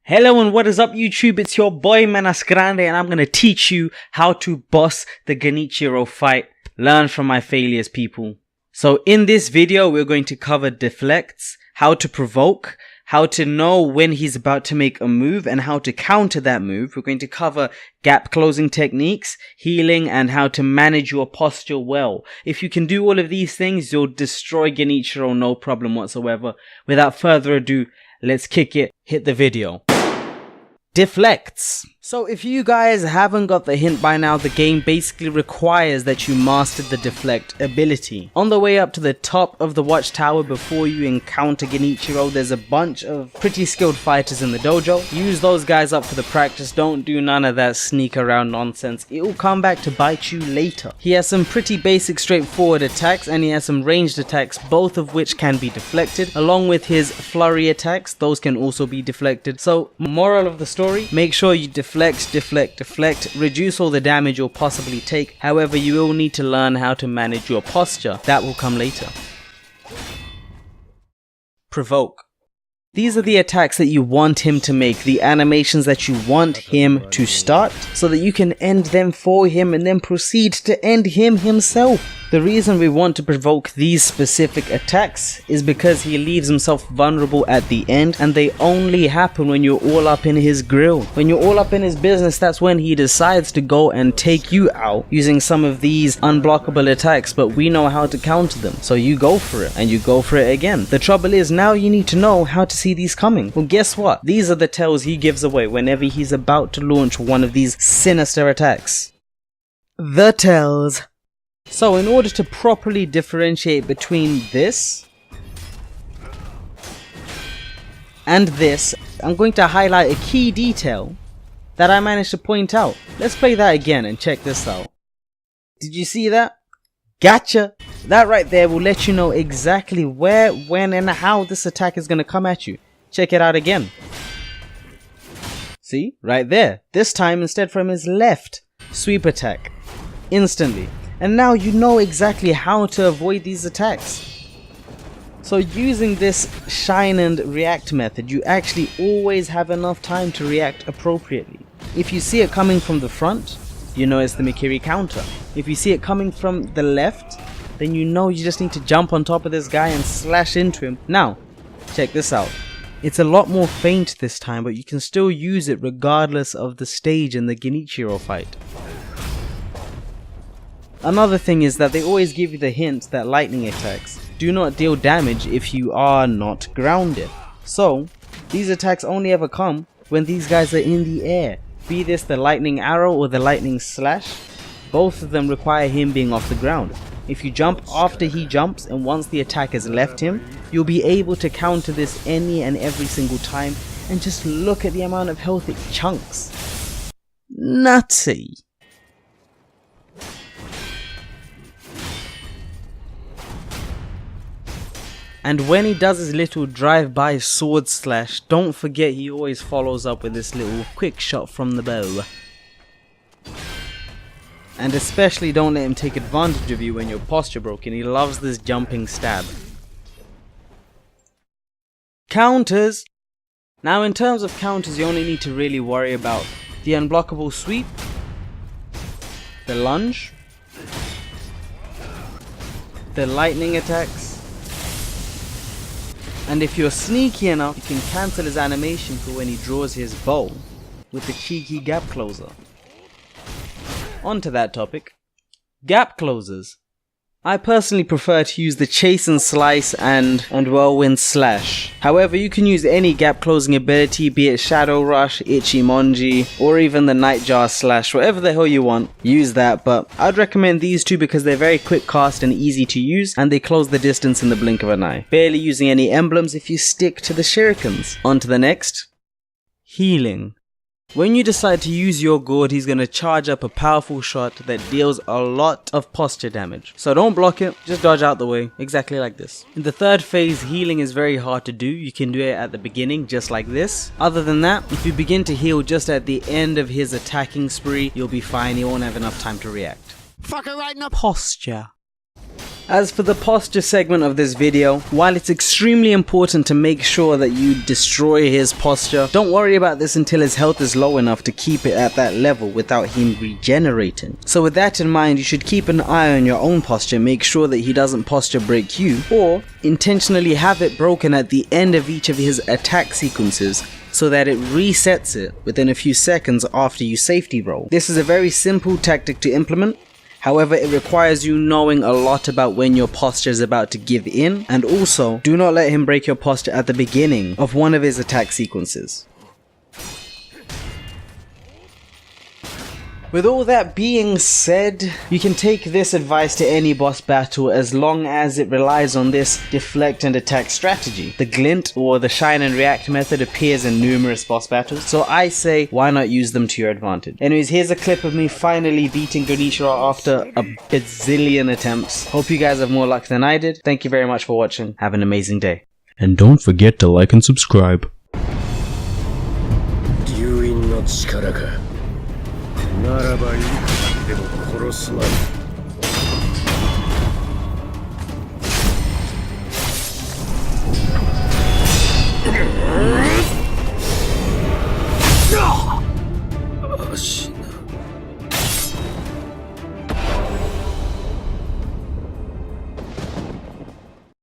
Hello and what is up YouTube, it's your boy Menas Grande and I'm gonna teach you how to boss the Genichiro fight. Learn from my failures, people. So in this video we're going to cover Deflects, how to provoke, how to know when he's about to make a move and how to counter that move. We're going to cover gap closing techniques, healing, and how to manage your posture well. If you can do all of these things, you'll destroy Genichiro no problem whatsoever. Without further ado, let's kick it, hit the video. Deflects. So if you guys haven't got the hint by now, the game basically requires that you master the deflect ability. On the way up to the top of the watchtower before you encounter Genichiro, there's a bunch of pretty skilled fighters in the dojo. Use those guys up for the practice, don't do none of that sneak around nonsense, it will come back to bite you later. He has some pretty basic straightforward attacks and he has some ranged attacks, both of which can be deflected, along with his flurry attacks, those can also be deflected. So moral of the story, make sure you deflect, reduce all the damage you'll possibly take. However, you will need to learn how to manage your posture. That will come later. Provoke. These are the attacks that you want him to make, the animations that you want him to start, so that you can end them for him and then proceed to end him himself. The reason we want to provoke these specific attacks is because he leaves himself vulnerable at the end, and they only happen when you're all up in his grill. When you're all up in his business, that's when he decides to go and take you out using some of these unblockable attacks, but we know how to counter them. So you go for it, and you go for it again. The trouble is, now you need to know how to see these coming. Well, guess what? These are the tells he gives away whenever he's about to launch one of these sinister attacks. The tells. So in order to properly differentiate between this and this, I'm going to highlight a key detail that I managed to point out. Let's play that again and check this out. Did you see that? Gotcha! That right there will let you know exactly where, when, and how this attack is going to come at you. Check it out again. See? Right there. This time, instead from his left, sweep attack. Instantly. And now you know exactly how to avoid these attacks. So using this shine and react method, you actually always have enough time to react appropriately. If you see it coming from the front, you know it's the Mikiri counter. If you see it coming from the left, then you know you just need to jump on top of this guy and slash into him. Now, check this out. It's a lot more feint this time, but you can still use it regardless of the stage in the Genichiro fight. Another thing is that they always give you the hint that lightning attacks do not deal damage if you are not grounded. So, these attacks only ever come when these guys are in the air. Be this the lightning arrow or the lightning slash, both of them require him being off the ground. If you jump after he jumps and once the attack has left him, you'll be able to counter this any and every single time, and just look at the amount of health it chunks. Nutty. And when he does his little drive-by sword slash, don't forget he always follows up with this little quick shot from the bow. And especially don't let him take advantage of you when you're posture broken, he loves this jumping stab. Counters! Now in terms of counters, you only need to really worry about the unblockable sweep, the lunge, the lightning attacks, and if you're sneaky enough, you can cancel his animation for when he draws his bow with the cheeky gap closer. On to that topic. Gap closers. I personally prefer to use the chase and slice and whirlwind slash. However, you can use any gap closing ability, be it shadow rush, ichimonji, or even the nightjar slash, whatever the hell you want, use that. But I'd recommend these two because they're very quick cast and easy to use, and they close the distance in the blink of an eye. Barely using any emblems if you stick to the shurikens. On to the next. Healing. When you decide to use your gourd, he's going to charge up a powerful shot that deals a lot of posture damage. So don't block it, just dodge out the way, exactly like this. In the third phase, healing is very hard to do. You can do it at the beginning, just like this. Other than that, if you begin to heal just at the end of his attacking spree, you'll be fine, he won't have enough time to react. Fucker right in the posture. As for the posture segment of this video, while it's extremely important to make sure that you destroy his posture, don't worry about this until his health is low enough to keep it at that level without him regenerating. So with that in mind, you should keep an eye on your own posture, make sure that he doesn't posture break you, or intentionally have it broken at the end of each of his attack sequences so that it resets it within a few seconds after you safety roll. This is a very simple tactic to implement. However, it requires you knowing a lot about when your posture is about to give in, and also do not let him break your posture at the beginning of one of his attack sequences. With all that being said, you can take this advice to any boss battle as long as it relies on this deflect and attack strategy. The glint or the shine and react method appears in numerous boss battles, so I say why not use them to your advantage. Anyways, here's a clip of me finally beating Genichiro after a bazillion attempts. Hope you guys have more luck than I did. Thank you very much for watching. Have an amazing day. And don't forget to like and subscribe. ならばいくらでも殺すまい。